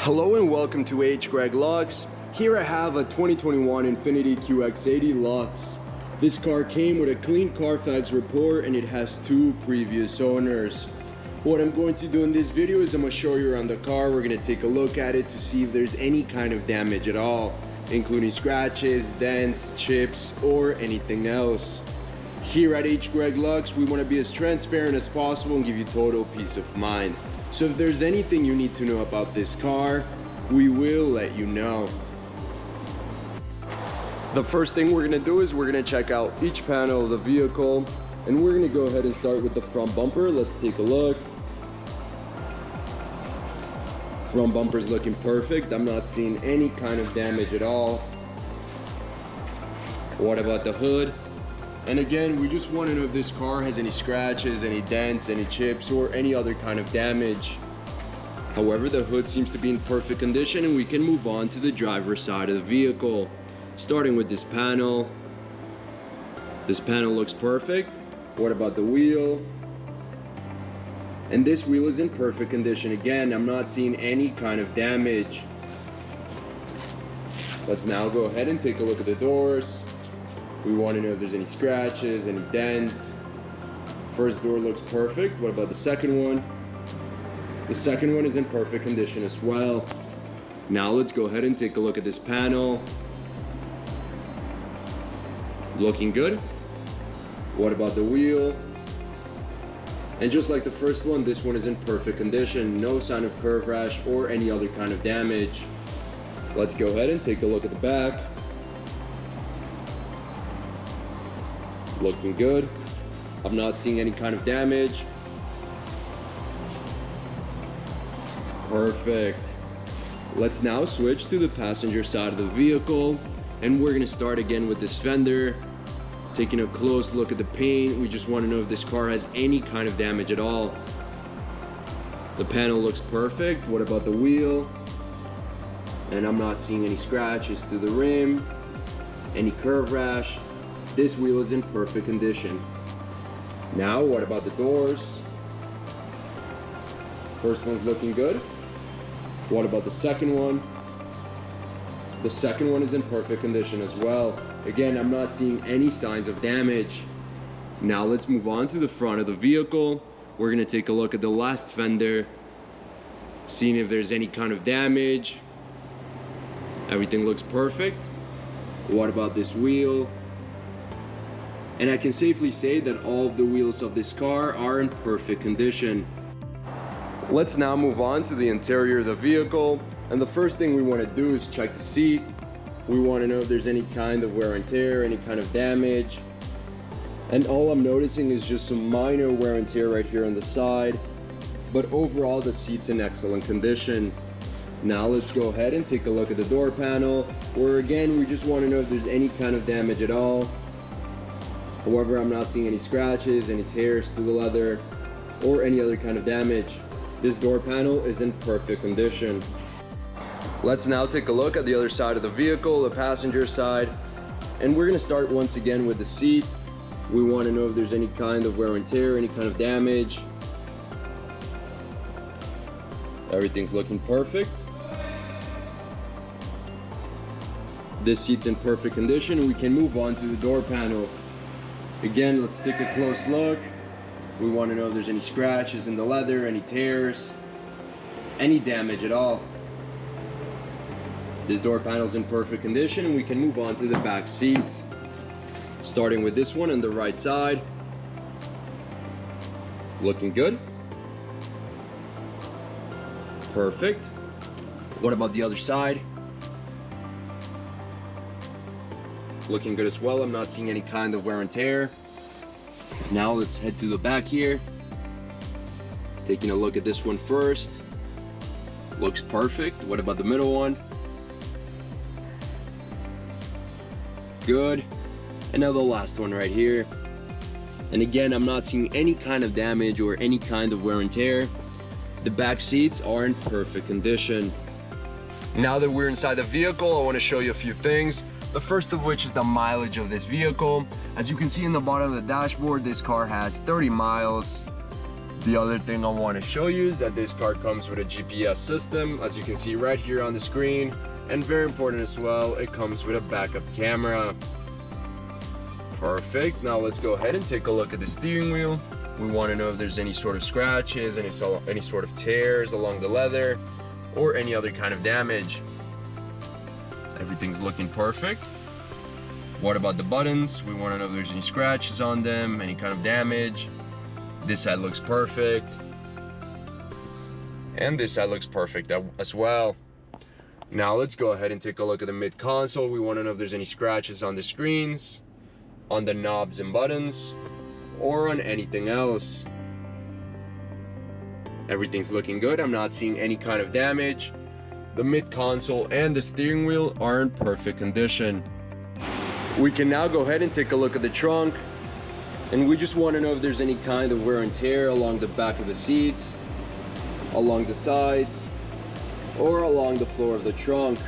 Hello and welcome to Greg Luxe. Here I have a 2021 Infiniti QX80 Luxe. This car came with a clean Carfax report and it has 2 previous owners. What I'm going to do in this video is I'm going to show you around the car. We're going to take a look at it to see if there's any kind of damage at all, including scratches, dents, chips, or anything else. Here at Greg Luxe, we want to be as transparent as possible and give you total peace of mind. So if there's anything you need to know about this car, we will let you know. The first thing we're going to do is we're going to check out each panel of the vehicle, and we're going to go ahead and start with the front bumper. Let's take a look. Front bumper is looking perfect. I'm not seeing any kind of damage at all. What about the hood? And again, we just want to know if this car has any scratches, any dents, any chips, or any other kind of damage. However, the hood seems to be in perfect condition, and we can move on to the driver's side of the vehicle. Starting with this panel. This panel looks perfect. What about the wheel? And this wheel is in perfect condition. Again, I'm not seeing any kind of damage. Let's now go ahead and take a look at the doors. We want to know if there's any scratches, any dents. First door looks perfect. What about the second one? The second one is in perfect condition as well. Now let's go ahead and take a look at this panel. Looking good. What about the wheel? And just like the first one, this one is in perfect condition. No sign of curve rash or any other kind of damage. Let's go ahead and take a look at the back. Looking good. I'm not seeing any kind of damage. Perfect. Let's now switch to the passenger side of the vehicle, and we're going to start again with this fender. Taking a close look at the paint, we just want to know if this car has any kind of damage at all. The panel looks perfect. What about the wheel? And I'm not seeing any scratches to the rim, any curve rash. This wheel is in perfect condition. Now, what about the doors? First one's looking good. What about the second one? The second one is in perfect condition as well. Again, I'm not seeing any signs of damage. Now let's move on to the front of the vehicle. We're gonna take a look at the last fender, seeing if there's any kind of damage. Everything looks perfect. What about this wheel? And I can safely say that all of the wheels of this car are in perfect condition. Let's now move on to the interior of the vehicle. And the first thing we want to do is check the seat. We want to know if there's any kind of wear and tear, any kind of damage. And all I'm noticing is just some minor wear and tear right here on the side. But overall, the seat's in excellent condition. Now let's go ahead and take a look at the door panel, where again, we just want to know if there's any kind of damage at all. However, I'm not seeing any scratches, any tears to the leather, or any other kind of damage. This door panel is in perfect condition. Let's now take a look at the other side of the vehicle, the passenger side. And we're going to start once again with the seat. We want to know if there's any kind of wear and tear, any kind of damage. Everything's looking perfect. This seat's in perfect condition, and we can move on to the door panel. Again, let's take a close look. We want to know if there's any scratches in the leather, any tears, any damage at all. This door panel's in perfect condition, and we can move on to the back seats. Starting with this one on the right side. Looking good. Perfect. What about the other side? Looking good as well. I'm not seeing any kind of wear and tear. Now let's head to the back here. Taking a look at this one first. Looks perfect. What about the middle one? Good. And now the last one right here. And again, I'm not seeing any kind of damage or any kind of wear and tear. The back seats are in perfect condition. Now that we're inside the vehicle, I want to show you a few things. The first of which is the mileage of this vehicle. As you can see in the bottom of the dashboard, this car has 30 miles. The other thing I want to show you is that this car comes with a GPS system, as you can see right here on the screen, and very important as well, it comes with a backup camera. Perfect. Now let's go ahead and take a look at the steering wheel. We want to know if there's any sort of scratches, any sort of tears along the leather, or any other kind of damage. Everything's looking perfect. What about the buttons? We want to know if there's any scratches on them, any kind of damage. This side looks perfect. And this side looks perfect as well. Now let's go ahead and take a look at the mid console. We want to know if there's any scratches on the screens, on the knobs and buttons, or on anything else. Everything's looking good. I'm not seeing any kind of damage. The mid console and the steering wheel are in perfect condition. We can now go ahead and take a look at the trunk, and we just want to know if there's any kind of wear and tear along the back of the seats, along the sides, or along the floor of the trunk.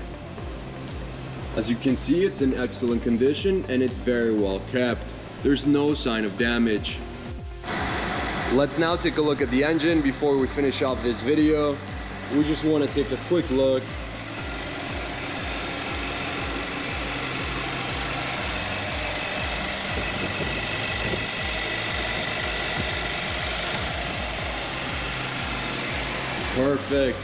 As you can see, it's in excellent condition and it's very well kept. There's no sign of damage. Let's now take a look at the engine before we finish off this video. We just want to take a quick look. Perfect.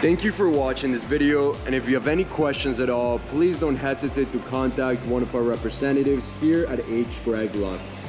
Thank you for watching this video, and if you have any questions at all, please don't hesitate to contact one of our representatives here at H. Greg Luxe.